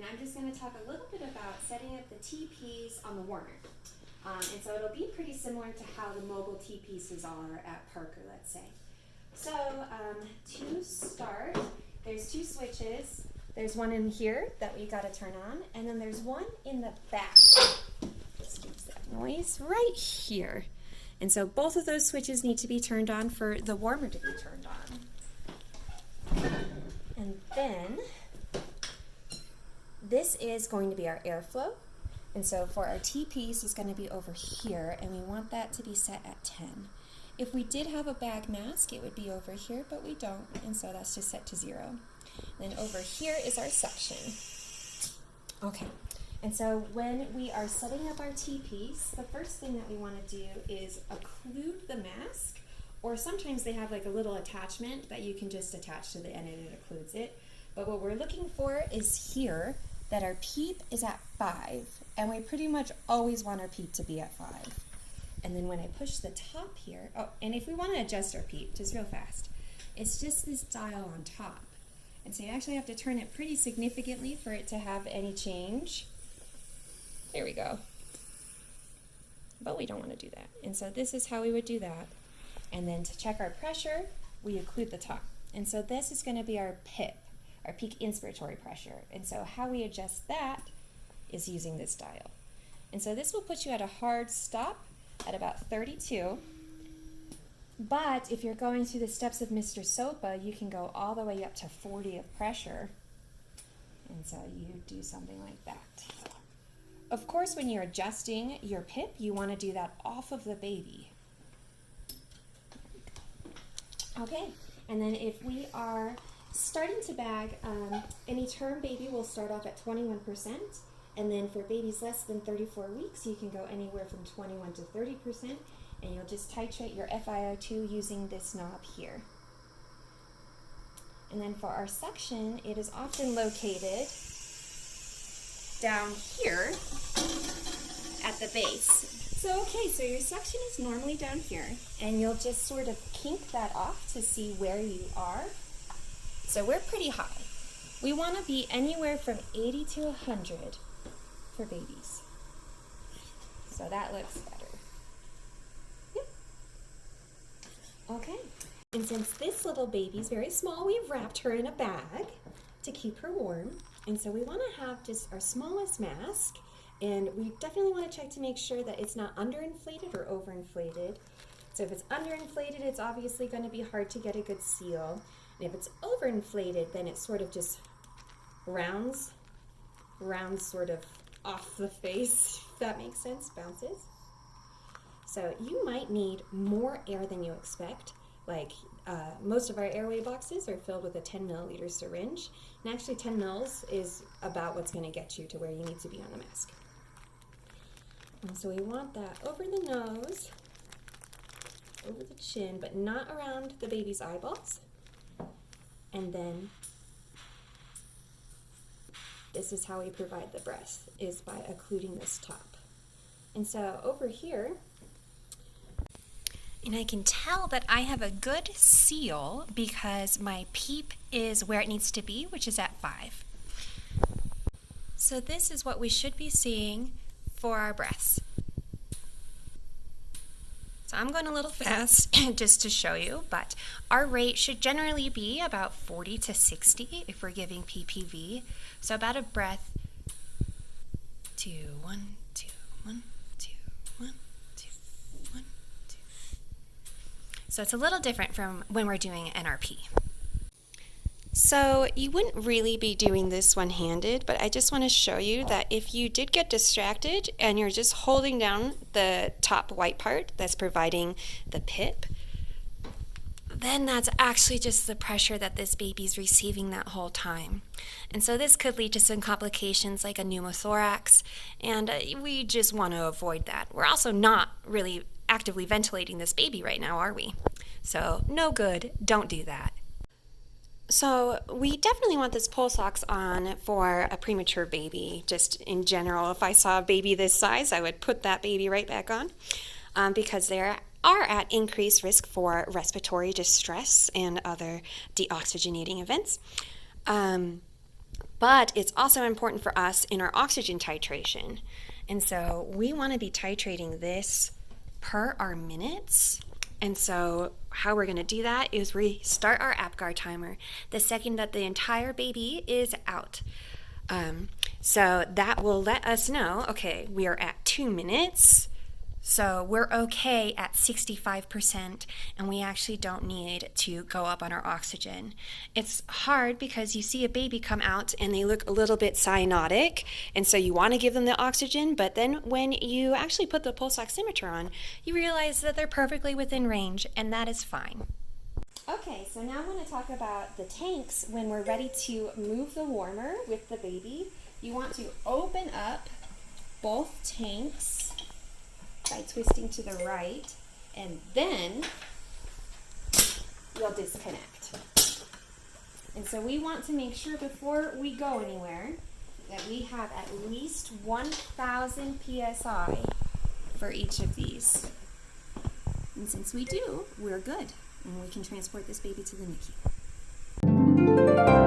and I'm just going to talk a little bit about setting up the T-piece on the warmer. And so it'll be pretty similar to how the mobile T-pieces are at Parker, let's say. So to start, there's two switches. There's one in here that we got to turn on, and then there's one in the back. Excuse that noise right here. And so both of those switches need to be turned on for the warmer to be turned on. And then this is going to be our airflow. And so for our T-piece, it's going to be over here, and we want that to be set at 10. If we did have a bag mask, it would be over here, but we don't, and so that's just set to 0. Then over here is our suction. Okay, and so when we are setting up our T-piece, the first thing that we want to do is occlude the mask, or sometimes they have like a little attachment that you can just attach to the end and it occludes it. But what we're looking for is here that our PEEP is at 5, and we pretty much always want our PEEP to be at 5. And then when I push the top here, oh, and if we want to adjust our PEEP, just real fast, it's just this dial on top. And so you actually have to turn it pretty significantly for it to have any change. There we go. But we don't want to do that. And so this is how we would do that. And then to check our pressure, we occlude the top. And so this is going to be our PIP, our peak inspiratory pressure. And so how we adjust that is using this dial. And so this will put you at a hard stop at about 32. But if you're going through the steps of Mr. Sopa, you can go all the way up to 40 of pressure. And so you do something like that. Of course, when you're adjusting your PIP, you want to do that off of the baby. Okay, and then if we are starting to bag, any term baby will start off at 21%. And then for babies less than 34 weeks, you can go anywhere from 21 to 30%. And you'll just titrate your FiO2 using this knob here. And then for our suction, it is often located down here at the base. So okay, so your suction is normally down here, and you'll just sort of kink that off to see where you are. So we're pretty high. We want to be anywhere from 80 to 100 for babies. So that looks better. Okay, and since this little baby's very small, we've wrapped her in a bag to keep her warm. And so we want to have just our smallest mask, and we definitely want to check to make sure that it's not underinflated or overinflated. So if it's underinflated, it's obviously going to be hard to get a good seal. And if it's overinflated, then it sort of just rounds sort of off the face, if that makes sense, bounces. So you might need more air than you expect. Like most of our airway boxes are filled with a 10 milliliter syringe. And actually 10 mils is about what's going to get you to where you need to be on the mask. And so we want that over the nose, over the chin, but not around the baby's eyeballs. And then this is how we provide the breath, is by occluding this top. And so over here, and I can tell that I have a good seal because my PEEP is where it needs to be, which is at 5. So this is what we should be seeing for our breaths. So I'm going a little fast just to show you, but our rate should generally be about 40 to 60 if we're giving PPV. So about a breath, 2, 1, 2, 1, 2, 1, 2, 1, 2. So it's a little different from when we're doing NRP. So you wouldn't really be doing this one-handed, but I just want to show you that if you did get distracted and you're just holding down the top white part that's providing the PIP, then that's actually just the pressure that this baby's receiving that whole time. And so this could lead to some complications like a pneumothorax, and we just want to avoid that. We're also not really actively ventilating this baby right now, are we? So no good, don't do that. So we definitely want this pulse ox on for a premature baby. Just in general, if I saw a baby this size, I would put that baby right back on because they are at increased risk for respiratory distress and other deoxygenating events. But it's also important for us in our oxygen titration. And so we want to be titrating this per our minutes. And so how we're going to do that is we start our APGAR timer the second that the entire baby is out. So that will let us know, okay, we are at 2 minutes. So we're okay at 65%, and we actually don't need to go up on our oxygen. It's hard because you see a baby come out and they look a little bit cyanotic, and so you want to give them the oxygen, but then when you actually put the pulse oximeter on, you realize that they're perfectly within range, and that is fine. Okay, so now I want to talk about the tanks when we're ready to move the warmer with the baby. You want to open up both tanks by twisting to the right, and then you'll disconnect. And so we want to make sure before we go anywhere that we have at least 1,000 psi for each of these. And since we do, we're good, and we can transport this baby to the NICU.